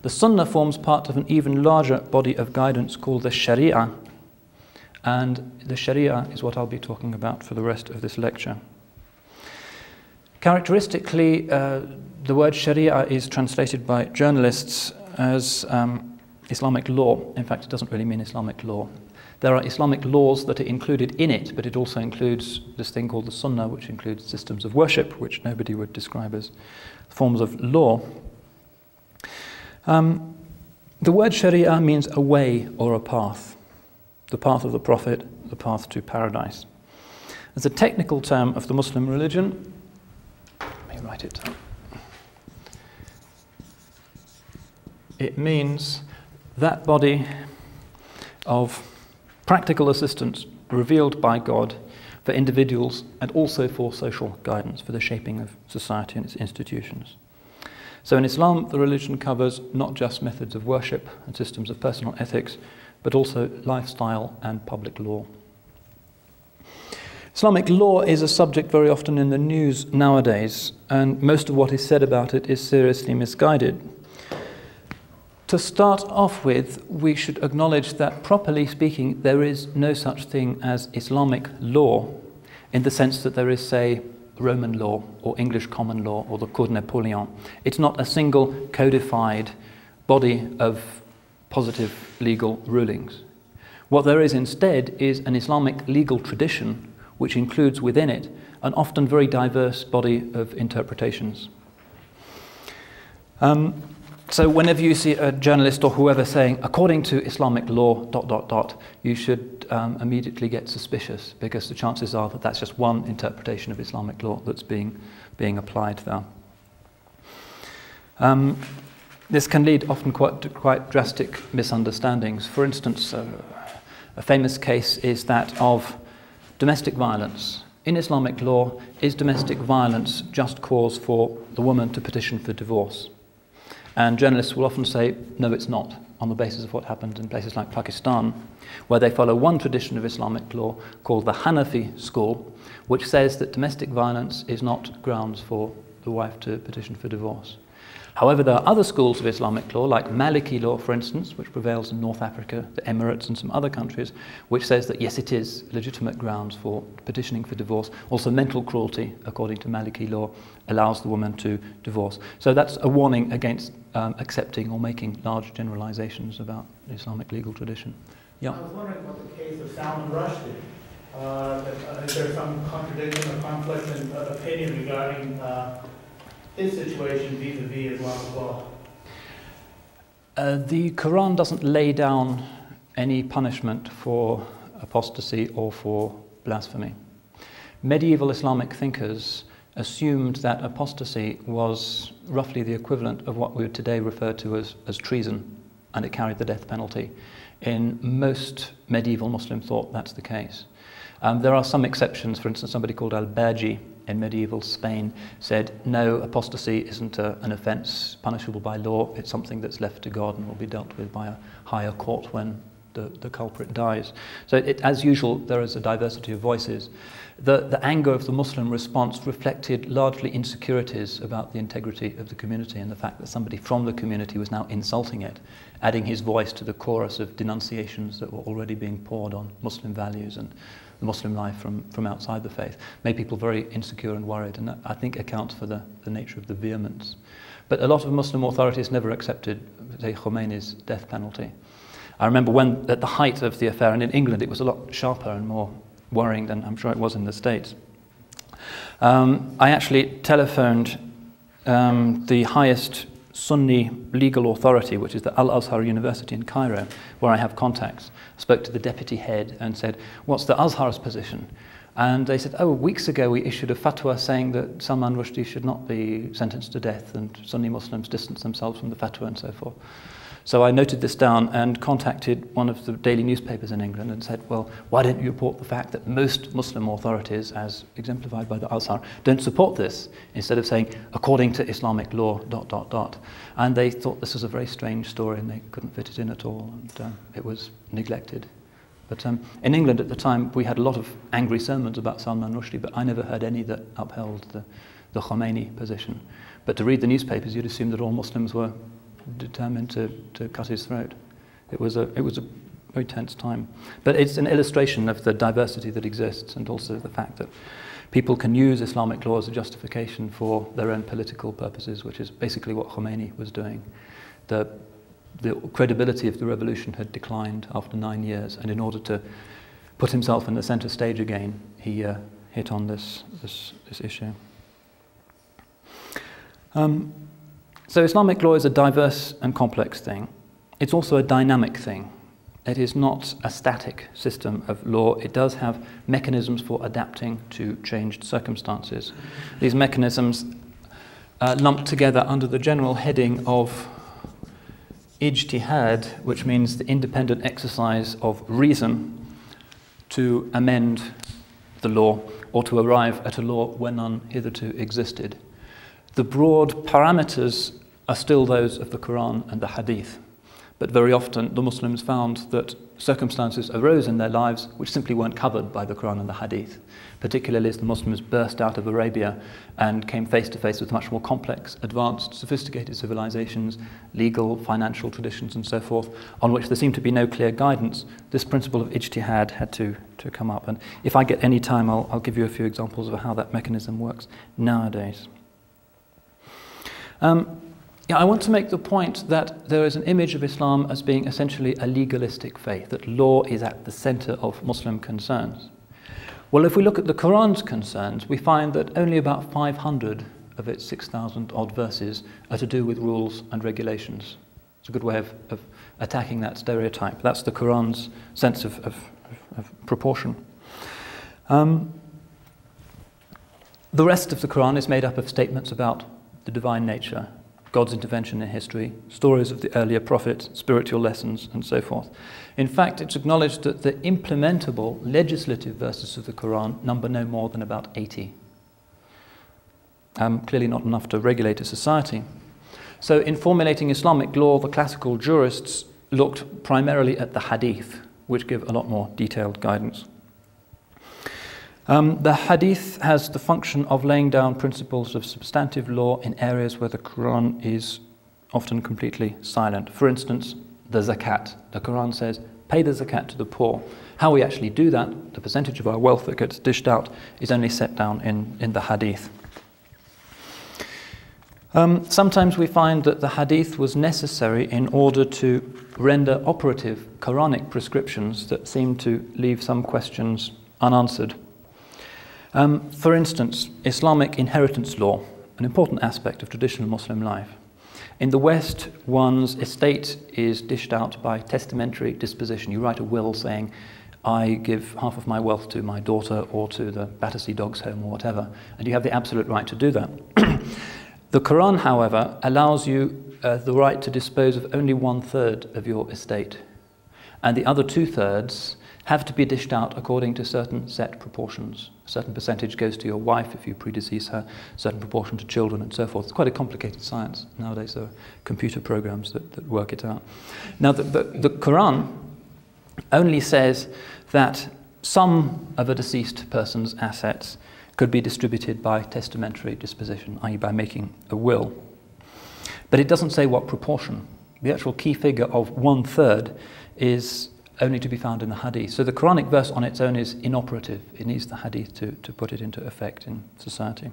The Sunnah forms part of an even larger body of guidance called the Shari'ah, and the Shari'ah is what I'll be talking about for the rest of this lecture. Characteristically, the word Shari'ah is translated by journalists as Islamic law. In fact, it doesn't really mean Islamic law. There are Islamic laws that are included in it, but it also includes this thing called the Sunnah, which includes systems of worship, which nobody would describe as forms of law. The word Shari'ah means a way or a path. The path of the Prophet, the path to paradise. As a technical term of the Muslim religion, let me write it down. It means that body of practical assistance revealed by God for individuals and also for social guidance, for the shaping of society and its institutions. So in Islam, the religion covers not just methods of worship and systems of personal ethics, but also lifestyle and public law. Islamic law is a subject very often in the news nowadays, and most of what is said about it is seriously misguided. To start off with, we should acknowledge that, properly speaking, there is no such thing as Islamic law in the sense that there is, say, Roman law or English common law or the Code Napoleon. It's not a single codified body of positive legal rulings. What there is instead is an Islamic legal tradition which includes within it an often very diverse body of interpretations. So whenever you see a journalist or whoever saying, according to Islamic law, ... you should immediately get suspicious, because the chances are that that's just one interpretation of Islamic law that's being applied there. This can lead often to quite drastic misunderstandings. For instance, a famous case is that of domestic violence. In Islamic law, is domestic violence just cause for the woman to petition for divorce? And journalists will often say, no, it's not, on the basis of what happened in places like Pakistan, where they follow one tradition of Islamic law called the Hanafi school, which says that domestic violence is not grounds for the wife to petition for divorce. However, there are other schools of Islamic law, like Maliki law, for instance, which prevails in North Africa, the Emirates and some other countries, which says that yes, it is legitimate grounds for petitioning for divorce. Also, mental cruelty, according to Maliki law, allows the woman to divorce. So that's a warning against accepting or making large generalizations about the Islamic legal tradition. Yeah. I was wondering about the case of Salman Rushdie. Is there some contradiction or conflict in opinion regarding his situation vis-a-vis Islamic law? The Quran doesn't lay down any punishment for apostasy or for blasphemy. Medieval Islamic thinkers assumed that apostasy was roughly the equivalent of what we would today refer to as treason, and it carried the death penalty. In most medieval Muslim thought that's the case. There are some exceptions. For instance, somebody called al-Baji in medieval Spain said, no, apostasy isn't an offence punishable by law, it's something that's left to God and will be dealt with by a higher court when the culprit dies. So as usual, there is a diversity of voices. The anger of the Muslim response reflected largely insecurities about the integrity of the community and the fact that somebody from the community was now insulting it, adding his voice to the chorus of denunciations that were already being poured on Muslim values and the Muslim life from outside the faith, made people very insecure and worried, and that, I think, accounts for the nature of the vehemence. But a lot of Muslim authorities never accepted, say, Khomeini's death penalty. I remember when, at the height of the affair, and in England it was a lot sharper and more worrying than I'm sure it was in the States. I actually telephoned the highest Sunni legal authority, which is the Al-Azhar University in Cairo, where I have contacts. I spoke to the deputy head and said, what's the Azhar's position? And they said, oh, weeks ago we issued a fatwa saying that Salman Rushdie should not be sentenced to death, and Sunni Muslims distance themselves from the fatwa and so forth. So I noted this down and contacted one of the daily newspapers in England and said, well, why don't you report the fact that most Muslim authorities, as exemplified by the Azhar, don't support this, instead of saying, according to Islamic law, ... And they thought this was a very strange story and they couldn't fit it in at all, and it was neglected. But in England at the time, we had a lot of angry sermons about Salman Rushdie, but I never heard any that upheld the Khomeini position. But to read the newspapers, you'd assume that all Muslims were determined to cut his throat. It was a very tense time. But it's an illustration of the diversity that exists, and also the fact that people can use Islamic law as a justification for their own political purposes, which is basically what Khomeini was doing. The credibility of the revolution had declined after 9 years, and in order to put himself in the center stage again, he hit on this issue. So Islamic law is a diverse and complex thing. It's also a dynamic thing. It is not a static system of law. It does have mechanisms for adapting to changed circumstances. These mechanisms are lumped together under the general heading of ijtihad, which means the independent exercise of reason to amend the law or to arrive at a law where none hitherto existed. The broad parameters are still those of the Quran and the Hadith, but very often the Muslims found that circumstances arose in their lives which simply weren't covered by the Quran and the Hadith, particularly as the Muslims burst out of Arabia and came face to face with much more complex, advanced, sophisticated civilizations, legal, financial traditions and so forth, on which there seemed to be no clear guidance. This principle of ijtihad had to come up. And if I get any time, I'll give you a few examples of how that mechanism works nowadays. I want to make the point that there is an image of Islam as being essentially a legalistic faith, that law is at the center of Muslim concerns. Well, if we look at the Quran's concerns, we find that only about 500 of its 6,000 odd verses are to do with rules and regulations. It's a good way of attacking that stereotype. That's the Quran's sense of proportion. The rest of the Quran is made up of statements about the divine nature, God's intervention in history, stories of the earlier prophets, spiritual lessons, and so forth. In fact, it's acknowledged that the implementable legislative verses of the Quran number no more than about 80. Clearly not enough to regulate a society. So in formulating Islamic law, the classical jurists looked primarily at the Hadith, which give a lot more detailed guidance. The Hadith has the function of laying down principles of substantive law in areas where the Quran is often completely silent. For instance, the zakat. The Quran says, pay the zakat to the poor. How we actually do that, the percentage of our wealth that gets dished out, is only set down in the Hadith. Sometimes we find that the Hadith was necessary in order to render operative Quranic prescriptions that seem to leave some questions unanswered. For instance, Islamic inheritance law, an important aspect of traditional Muslim life. In the West, one's estate is dished out by testamentary disposition. You write a will saying, I give half of my wealth to my daughter or to the Battersea Dogs Home or whatever, and you have the absolute right to do that. The Quran, however, allows you the right to dispose of only 1/3 of your estate, and the other 2/3 have to be dished out according to certain set proportions. A certain percentage goes to your wife if you predecease her, a certain proportion to children and so forth. It's quite a complicated science. Nowadays there are computer programs that work it out. Now the Quran only says that some of a deceased person's assets could be distributed by testamentary disposition, i.e. by making a will. But it doesn't say what proportion. The actual key figure of 1/3 is only to be found in the Hadith. So the Quranic verse on its own is inoperative. It needs the Hadith to put it into effect in society.